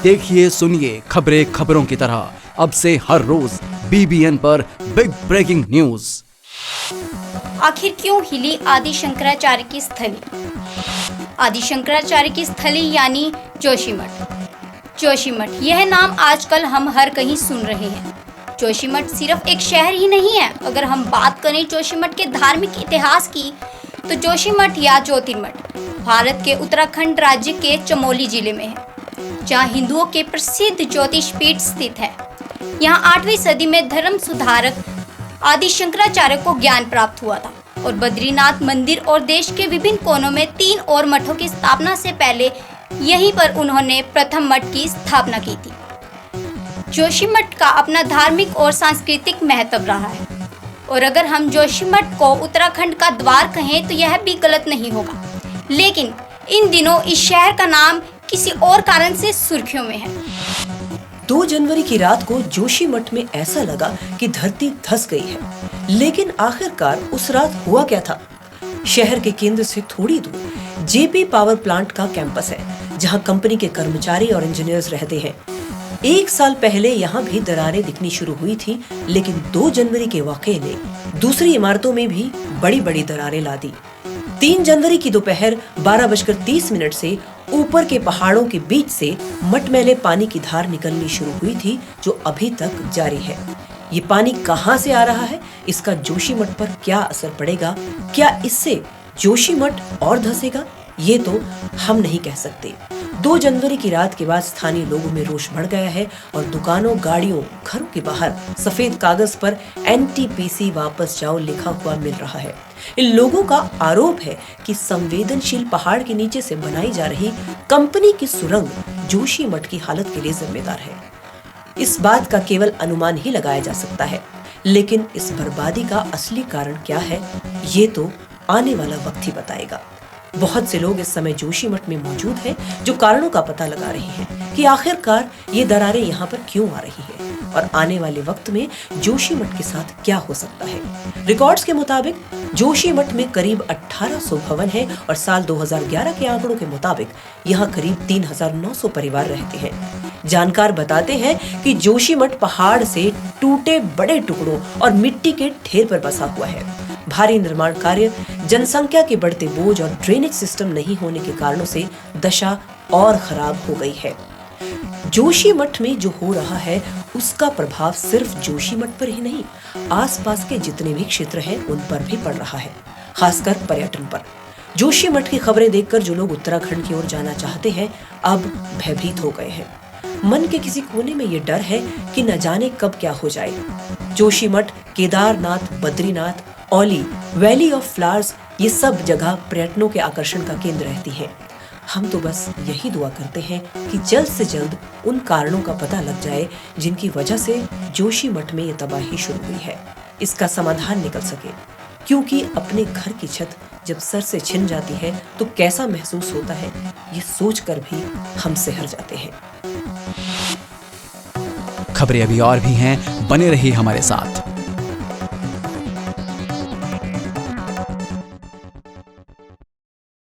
देखिए सुनिए खबरें खबरों की तरह अब से हर रोज BBN पर बिग ब्रेकिंग न्यूज। आखिर क्यों हिली आदि शंकराचार्य की स्थली? आदि शंकराचार्य की स्थली यानी जोशीमठ। जोशीमठ यह नाम आजकल हम हर कहीं सुन रहे हैं। जोशीमठ सिर्फ एक शहर ही नहीं है। अगर हम बात करें जोशीमठ के धार्मिक इतिहास की, तो जोशीमठ या ज्योतिर्मठ भारत के उत्तराखंड राज्य के चमोली जिले में है, जहाँ हिंदुओं के प्रसिद्ध ज्योतिष पीठ स्थित है। यहाँ 8वीं सदी में धर्म सुधारक आदि शंकराचार्य को ज्ञान प्राप्त हुआ था और बद्रीनाथ मंदिर और देश के विभिन्न कोनों में 3 और मठों की स्थापना से पहले यहीं पर उन्होंने प्रथम मठ की स्थापना की थी। जोशीमठ का अपना धार्मिक और सांस्कृतिक महत्व रहा है और अगर हम जोशीमठ को उत्तराखंड का द्वार कहें तो यह भी गलत नहीं होगा। लेकिन इन दिनों इस शहर का नाम किसी और कारण से सुर्खियों में है। 2 जनवरी की रात को जोशीमठ में ऐसा लगा कि धरती धंस गई है, लेकिन आखिरकार उस रात हुआ क्या था? शहर के केंद्र से थोड़ी दूर जेपी पावर प्लांट का कैंपस है, जहां कंपनी के कर्मचारी और इंजीनियर्स रहते हैं। 1 साल पहले यहाँ भी दरारें दिखनी शुरू हुई थी, लेकिन 2 जनवरी के वाकये ने दूसरी इमारतों में भी बड़ी बड़ी दरारें ला दी। 3 जनवरी की दोपहर 12:30 से ऊपर के पहाड़ों के बीच से मटमैले पानी की धार निकलनी शुरू हुई थी, जो अभी तक जारी है। ये पानी कहां से आ रहा है, इसका जोशीमठ पर क्या असर पड़ेगा? क्या इससे जोशीमठ और धंसेगा? ये तो हम नहीं कह सकते। 2 जनवरी की रात के बाद स्थानीय लोगों में रोष बढ़ गया है और दुकानों, गाड़ियों, घरों के बाहर सफेद कागज पर NTPC वापस जाओ लिखा हुआ मिल रहा है। इन लोगों का आरोप है कि संवेदनशील पहाड़ के नीचे से बनाई जा रही कंपनी की सुरंग जोशीमठ की हालत के लिए जिम्मेदार है। इस बात का केवल अनुमान ही लगाया जा सकता है, लेकिन इस बर्बादी का असली कारण क्या है, ये तो आने वाला वक्त ही बताएगा। बहुत से लोग इस समय जोशीमठ में मौजूद हैं, जो कारणों का पता लगा रहे हैं कि आखिरकार ये दरारें यहाँ पर क्यों आ रही हैं और आने वाले वक्त में जोशीमठ के साथ क्या हो सकता है। रिकॉर्ड्स के मुताबिक जोशीमठ में करीब 1800 भवन हैं और साल 2011 के आंकड़ों के मुताबिक यहाँ करीब 3900 परिवार रहते हैं। जानकार बताते हैं कि जोशीमठ पहाड़ से टूटे बड़े टुकड़ों और मिट्टी के ढेर पर बसा हुआ है। भारी निर्माण कार्य, जनसंख्या के बढ़ते बोझ और ड्रेनेज सिस्टम नहीं होने के कारणों से दशा और खराब हो गई है। जोशीमठ में जो हो रहा है उसका प्रभाव सिर्फ जोशीमठ पर ही नहीं, आसपास के जितने भी क्षेत्र हैं उन पर भी पड़ रहा है, खासकर पर्यटन पर। जोशीमठ की खबरें देखकर जो लोग उत्तराखंड की ओर जाना चाहते हैं अब भयभीत हो गए हैं। मन के किसी कोने में ये डर है कि न जाने कब क्या हो जाए। Joshimath, Kedarnath, Badrinath, Auli, valley of flowers, ये सब जगह पर्यटकों के आकर्षण का केंद्र रहती हैं। हम तो बस यही दुआ करते हैं कि जल्द से जल्द उन कारणों का पता लग जाए जिनकी वजह से जोशीमठ में ये तबाही शुरू हुई है, इसका समाधान निकल सके। क्योंकि अपने घर की छत जब सर से छिन जाती है तो कैसा महसूस होता है, ये सोचकर भी हम सहर जाते हैं। खबरें अभी और भी हैं, बने रहिए हमारे साथ।